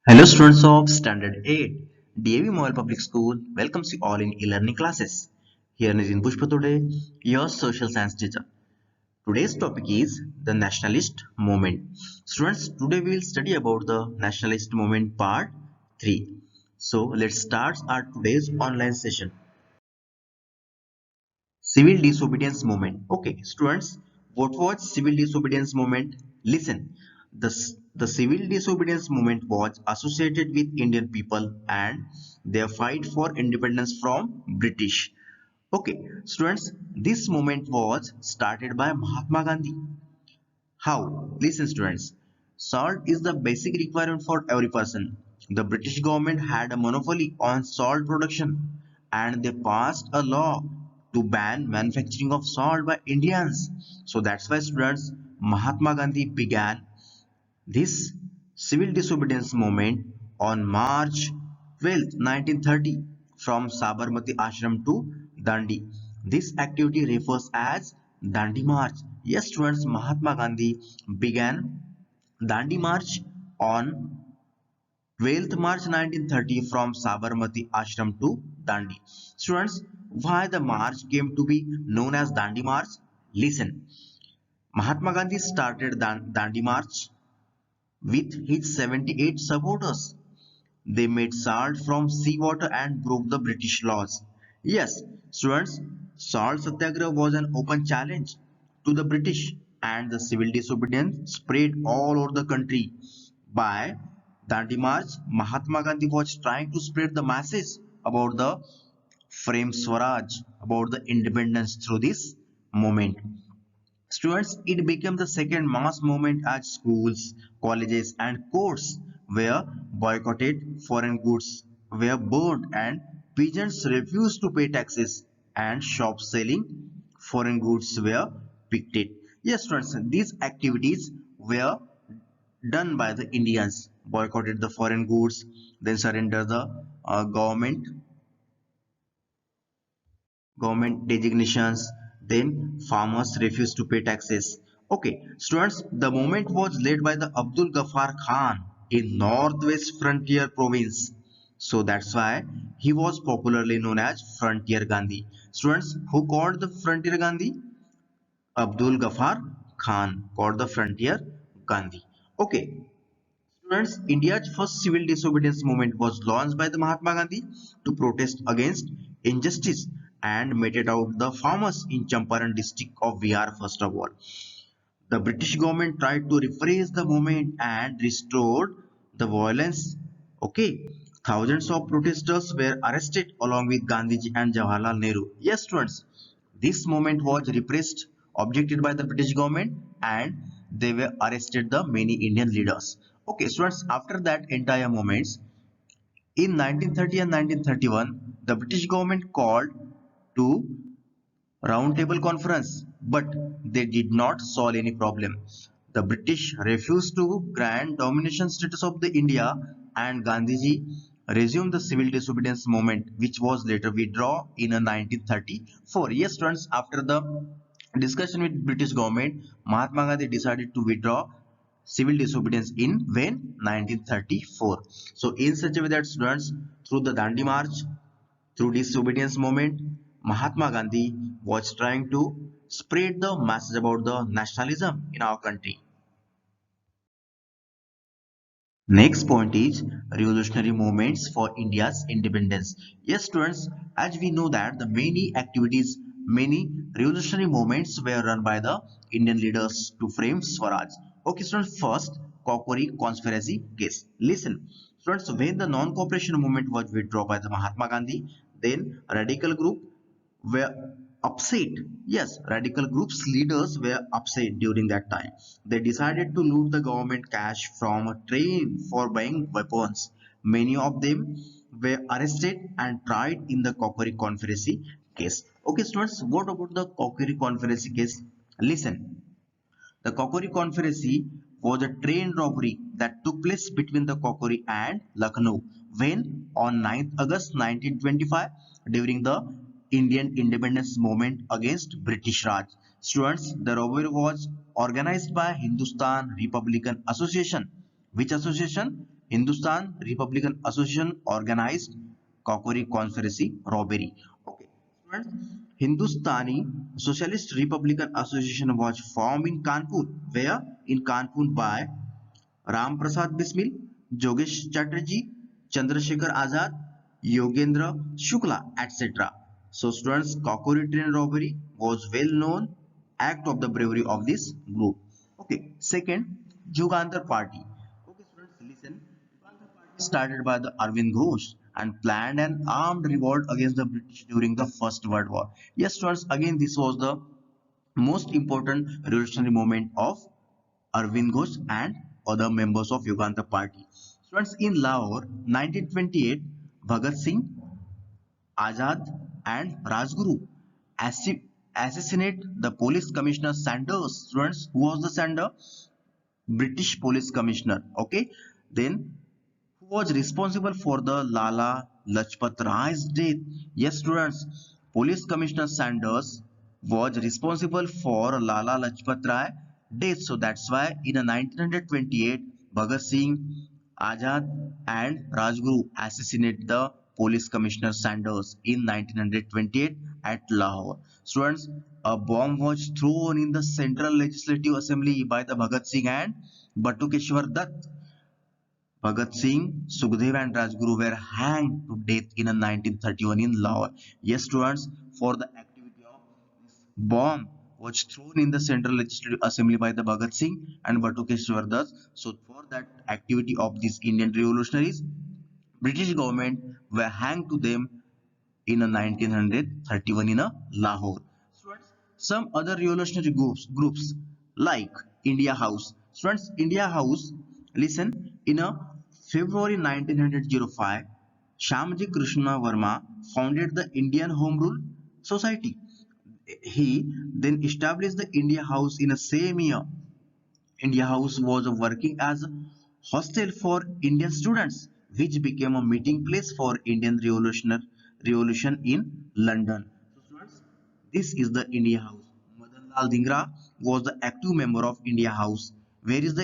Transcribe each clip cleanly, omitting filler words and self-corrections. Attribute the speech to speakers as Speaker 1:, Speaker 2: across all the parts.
Speaker 1: Hello students of Standard 8. DAV Mobile Public School welcomes you all in e-learning classes. Here is Nidin Pushpa today, your social science teacher. Today's topic is the nationalist movement. Students, today we will study about the nationalist movement part 3. So let's start our today's online session. Civil disobedience movement. Okay, students, what was civil disobedience movement? Listen, the civil disobedience movement was associated with Indian people and their fight for independence from British. Okay, students, this movement was started by Mahatma Gandhi. How? Listen, students. Salt is the basic requirement for every person. The British government had a monopoly on salt production and they passed a law to ban manufacturing of salt by Indians. So that's why, students, Mahatma Gandhi began this civil disobedience movement on March 12, 1930 from Sabarmati Ashram to Dandi. This activity refers as Dandi March. Yes, students, Mahatma Gandhi began Dandi March on 12th March 1930 from Sabarmati Ashram to Dandi. Students, why the march came to be known as Dandi March? Listen, Mahatma Gandhi started Dandi March with his 78 supporters. They made salt from seawater and broke the British laws. Yes, students, salt satyagraha was an open challenge to the British and the civil disobedience spread all over the country. By Dandi March, Mahatma Gandhi was trying to spread the masses about the frame Swaraj, about the independence through this movement. Students, it became the second mass movement as schools, colleges, and courts were boycotted, foreign goods were burned, and peasants refused to pay taxes, and shops selling foreign goods were picketed. Yes, students, these activities were done by the Indians, boycotted the foreign goods, then surrendered the government designations, then farmers refused to pay taxes. Okay, students, the movement was led by the Abdul Ghaffar Khan in Northwest Frontier Province. So that's why he was popularly known as Frontier Gandhi. Students, who called the Frontier Gandhi? Abdul Ghaffar Khan called the Frontier Gandhi. Okay, students, India's first civil disobedience movement was launched by the Mahatma Gandhi to protest against injustice and meted out the farmers in Champaran district of Bihar first of all. The British government tried to repress the movement and restored the violence. Okay, thousands of protesters were arrested along with Gandhiji and Jawaharlal Nehru. Yes, students, this movement was repressed, objected by the British government, and they were arrested the many Indian leaders. Okay, students, after that entire movements, in 1930 and 1931, the British government called to roundtable conference, but they did not solve any problem. The British refused to grant domination status of the India, and Gandhiji resumed the civil disobedience movement, which was later withdrawn in 1934. Yes, friends, after the discussion with British government, Mahatma Gandhi decided to withdraw civil disobedience in when 1934. So in such a way that students, through the Dandi March, through disobedience movement, Mahatma Gandhi was trying to spread the message about the nationalism in our country. Next point is revolutionary movements for India's independence. Yes, students, as we know that the many activities, many revolutionary movements were run by the Indian leaders to frame Swaraj. Okay, students, first, Kokori conspiracy case. Listen, students, when the non-cooperation movement was withdrawn by the Mahatma Gandhi, then a radical group were upset. Yes, radical groups leaders were upset during that time. They decided to loot the government cash from a train for buying weapons. Many of them were arrested and tried in the Kokori conspiracy case. Okay, students, what about the Kokori conspiracy case? Listen, the Kokori conspiracy was a train robbery that took place between the Kokori and Lucknow when on 9th August 1925 during the Indian independence movement against British Raj. Students, the robbery was organized by Hindustan Republican Association Which association? Hindustan Republican Association organized Kokori conspiracy robbery. Okay, students, Hindustani Socialist Republican Association was formed in Kanpur. Where? In Kanpur by Ram Prasad Bismil, Jogesh Chatterjee, Chandrasekhar Azad, Yogendra Shukla, etc. So students, Kokori train robbery was well known act of the bravery of this group. Okay, second, Jugaantar Party. Okay, students, listen. Jugaantar Party started by the Arvind Ghosh and planned an armed revolt against the British during the First World War. Yes, students, again, this was the most important revolutionary movement of Arvind Ghosh and other members of Yuganta Party. Students, in Lahore, 1928, Bhagat Singh, Azad, and Rajguru assassinate the police commissioner Sanders. Students, who was the Sanders? British police commissioner. Okay, then who was responsible for the Lala Lajpat Rai's death? Yes, students, police commissioner Sanders was responsible for Lala Lajpat Rai death. So that's why in 1928, Bhagat Singh, Azad, and Rajguru assassinated the police commissioner Sanders in 1928 at Lahore. Students, a bomb was thrown in the Central Legislative Assembly by the Bhagat Singh and Batukeshwar Dutt. Bhagat Singh, Sukhdev and Rajguru were hanged to death in 1931 in Lahore. Yes, students, for the activity of this bomb was thrown in the Central Legislative Assembly by the Bhagat Singh and Batukeshwar Das. So for that activity of these Indian revolutionaries, British government were hanged to them in 1931 in Lahore. Students, some other revolutionary groups like India House. Students, India House, listen, in a February 1905, Shamji Krishna Verma founded the Indian Home Rule Society. He then established the India House in the same year. India House was working as a hostel for Indian students, which became a meeting place for Indian revolution in London. So students, this is the India House. Madan Lal Dhingra was the active member of India House. Where is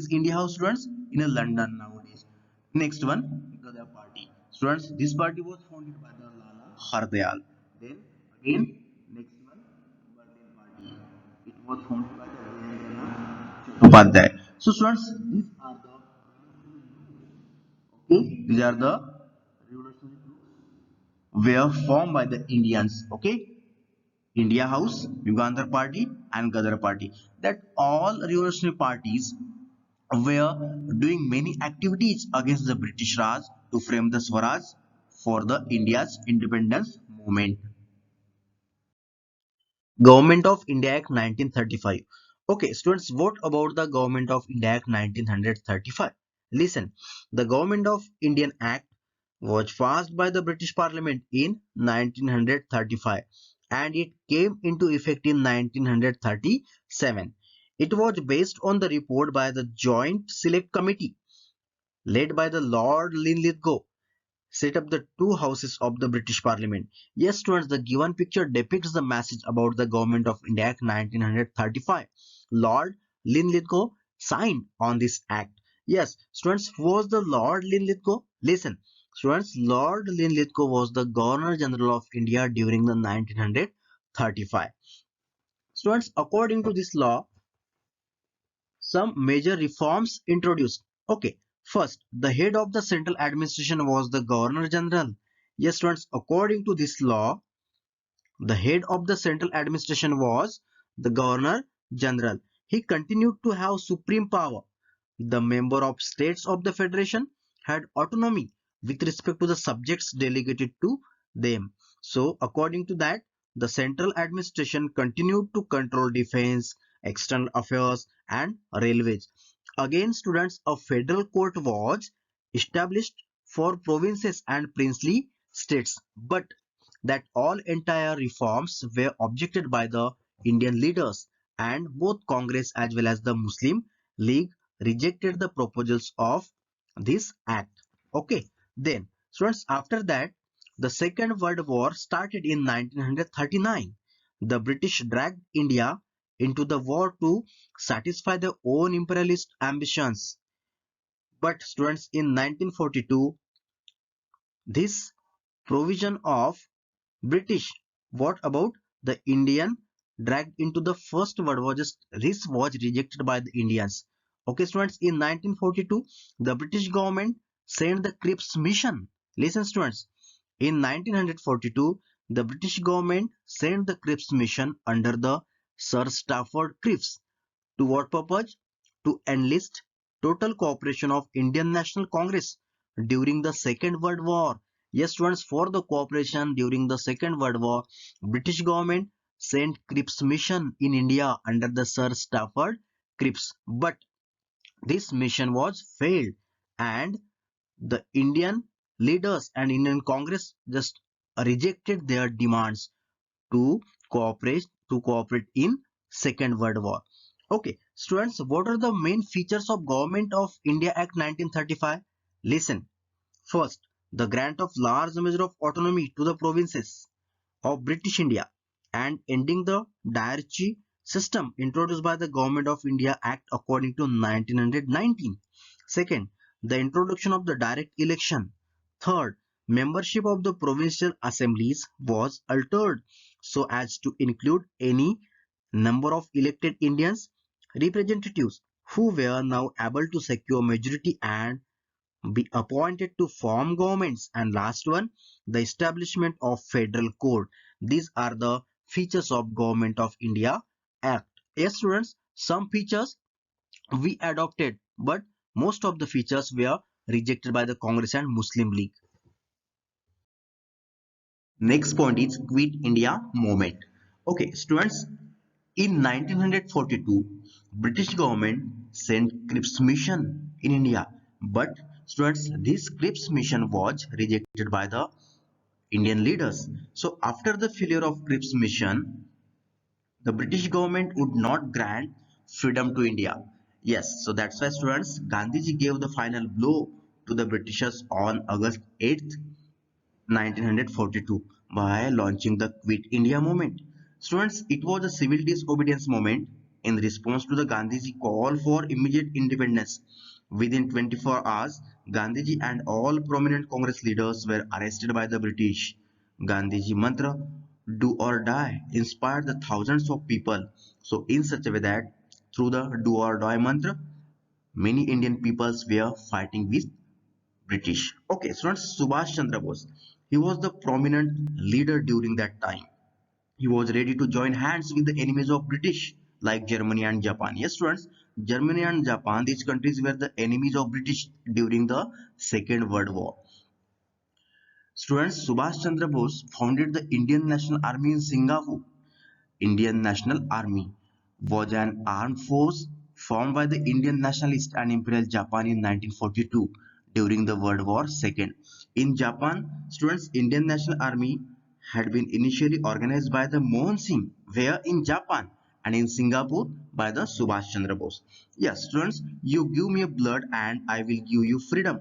Speaker 1: India House, students? In London nowadays. Next one, Gadar Party. Students, this party was founded by the Lala Hardayal. Then again, next one, Berlin Party. It was founded by the Chattopadhyay. So students, these are the revolutionary groups were formed by the Indians. Okay, India House, Yugandhar Party, and Gadar Party. That all revolutionary parties were doing many activities against the British Raj to frame the Swaraj for the India's independence movement. Government of India Act 1935. Okay, students, what about the Government of India Act 1935? Listen, the Government of Indian Act was passed by the British Parliament in 1935 and it came into effect in 1937. It was based on the report by the Joint Select Committee led by the Lord Linlithgow set up the two houses of the British Parliament. Yes, students, the given picture depicts the message about the Government of India Act 1935. Lord Linlithgow signed on this act. Yes, students, who was the Lord Linlithgow? Listen, students, Lord Linlithgow was the Governor General of India during the 1935. Students, according to this law, some major reforms introduced. Okay, first, the head of the central administration was the Governor General. Yes, students, according to this law, the head of the central administration was the Governor General. He continued to have supreme power. The member of states of the federation had autonomy with respect to the subjects delegated to them. So, according to that, the central administration continued to control defense, external affairs, and railways. Again, students, a federal court was established for provinces and princely states, but that all entire reforms were objected by the Indian leaders, and both Congress as well as the Muslim League rejected the proposals of this act. Okay, then students, after that, the Second World War started in 1939. The British dragged India into the war to satisfy their own imperialist ambitions. But students, in 1942, this provision of British, what about the Indian dragged into the First World War, just this was rejected by the Indians. Okay, students, in 1942, the British government sent the Cripps mission. Listen, students, in 1942, the British government sent the Cripps mission under the Sir Stafford Cripps. To what purpose? To enlist total cooperation of Indian National Congress during the Second World War. Yes, students, for the cooperation during the Second World War, British government sent Cripps mission in India under the Sir Stafford Cripps. But this mission was failed, and the Indian leaders and Indian Congress just rejected their demands to cooperate in Second World War. Okay, students, what are the main features of Government of India Act 1935? Listen. First, the grant of large measure of autonomy to the provinces of British India and ending the diarchy system introduced by the Government of India Act according to 1919. Second, the introduction of the direct election. Third, membership of the provincial assemblies was altered so as to include any number of elected Indians representatives who were now able to secure majority and be appointed to form governments. And last one, the establishment of federal court. These are the features of Government of India Act. Yes, students, some features we adopted, but most of the features were rejected by the Congress and Muslim League. Next point is Quit India movement. Okay, students, in 1942, British government sent Cripps mission in India, but students, this Cripps mission was rejected by the Indian leaders. So after the failure of Cripps mission, the British government would not grant freedom to India. Yes, so that's why students, Gandhiji gave the final blow to the Britishers on August 8th, 1942 by launching the Quit India movement. Students, it was a civil disobedience movement in response to the Gandhiji call for immediate independence. Within 24 hours, Gandhiji and all prominent Congress leaders were arrested by the British. Gandhiji mantra, do or die, inspired the thousands of people. So in such a way that through the do or die mantra, many Indian peoples were fighting with British. Okay, so not Subhash Chandra Bose. He was the prominent leader during that time. He was ready to join hands with the enemies of British like Germany and Japan. Yes, students, Germany and Japan, these countries were the enemies of British during the Second World War. Students, Subhash Chandra Bose founded the Indian National Army in Singapore. Indian National Army was an armed force formed by the Indian nationalists and Imperial Japan in 1942 during the World War II. In Japan, students, Indian National Army had been initially organized by the Mohan Singh, where in Japan, and in Singapore by the Subhash Chandra Bose. Yes, students, you give me blood and I will give you freedom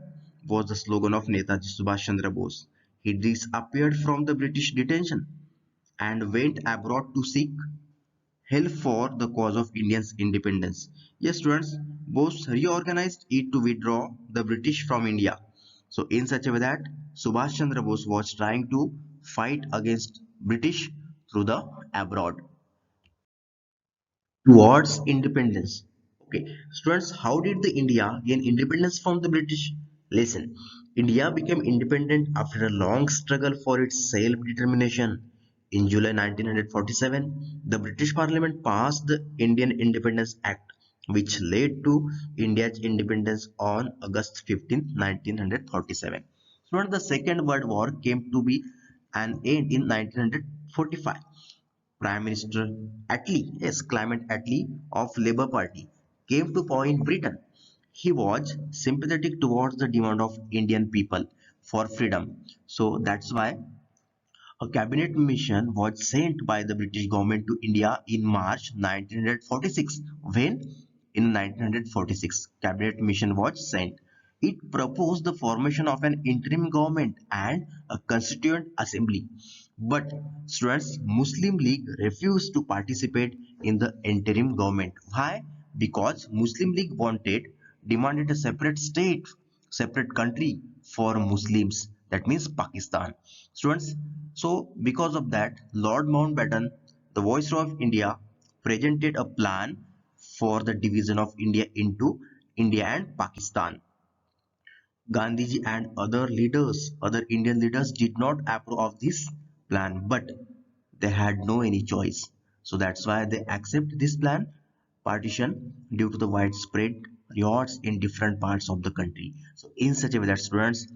Speaker 1: was the slogan of Netaji Subhash Chandra Bose. He disappeared from the British detention and went abroad to seek help for the cause of Indians' independence. Yes, students, Bose reorganized it to withdraw the British from India. So, in such a way that Subhash Chandra Bose was trying to fight against British through the abroad towards independence. Okay, students, how did the India gain independence from the British? Listen, India became independent after a long struggle for its self-determination. In July 1947, the British Parliament passed the Indian Independence Act, which led to India's independence on August 15, 1947. So, when the Second World War came to be an end in 1945, Prime Minister Attlee, yes, Clement Attlee of Labour Party, came to power in Britain. He was sympathetic towards the demand of Indian people for freedom. So that's why a cabinet mission was sent by the British government to India in March 1946. When? In 1946, cabinet mission was sent. It proposed the formation of an interim government and a constituent assembly. But students, Muslim League refused to participate in the interim government. Why? Because Muslim League wanted demanded a separate state, separate country for Muslims. That means Pakistan. Students, so because of that, Lord Mountbatten, the Viceroy of India, presented a plan for the division of India into India and Pakistan. Gandhiji and other Indian leaders did not approve of this plan, but they had no any choice. So that's why they accept this plan partition due to the widespread riots in different parts of the country. So in such a way that students,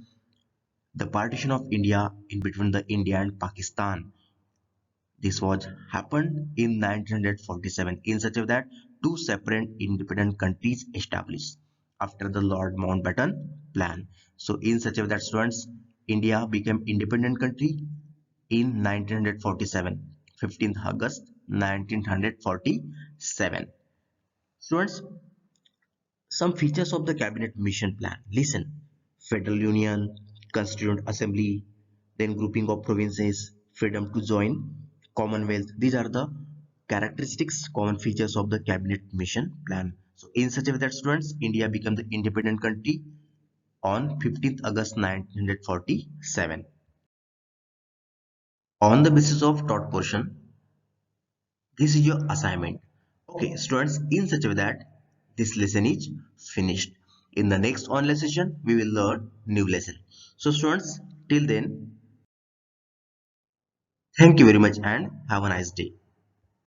Speaker 1: the partition of India in between the India and Pakistan, this was happened in 1947 in such a way that two separate independent countries established after the Lord Mountbatten plan. So in such a way that students, India became independent country in 1947, 15th August 1947. Students, some features of the cabinet mission plan. Listen, federal union, constituent assembly, then grouping of provinces, freedom to join, commonwealth. These are the characteristics, common features of the cabinet mission plan. So in such a way that students, India became the independent country on 15th August 1947. On the basis of taught portion, this is your assignment. Okay, students, in such a way that this lesson is finished. In the next online session, we will learn new lesson. So students, till then, thank you very much and have a nice day.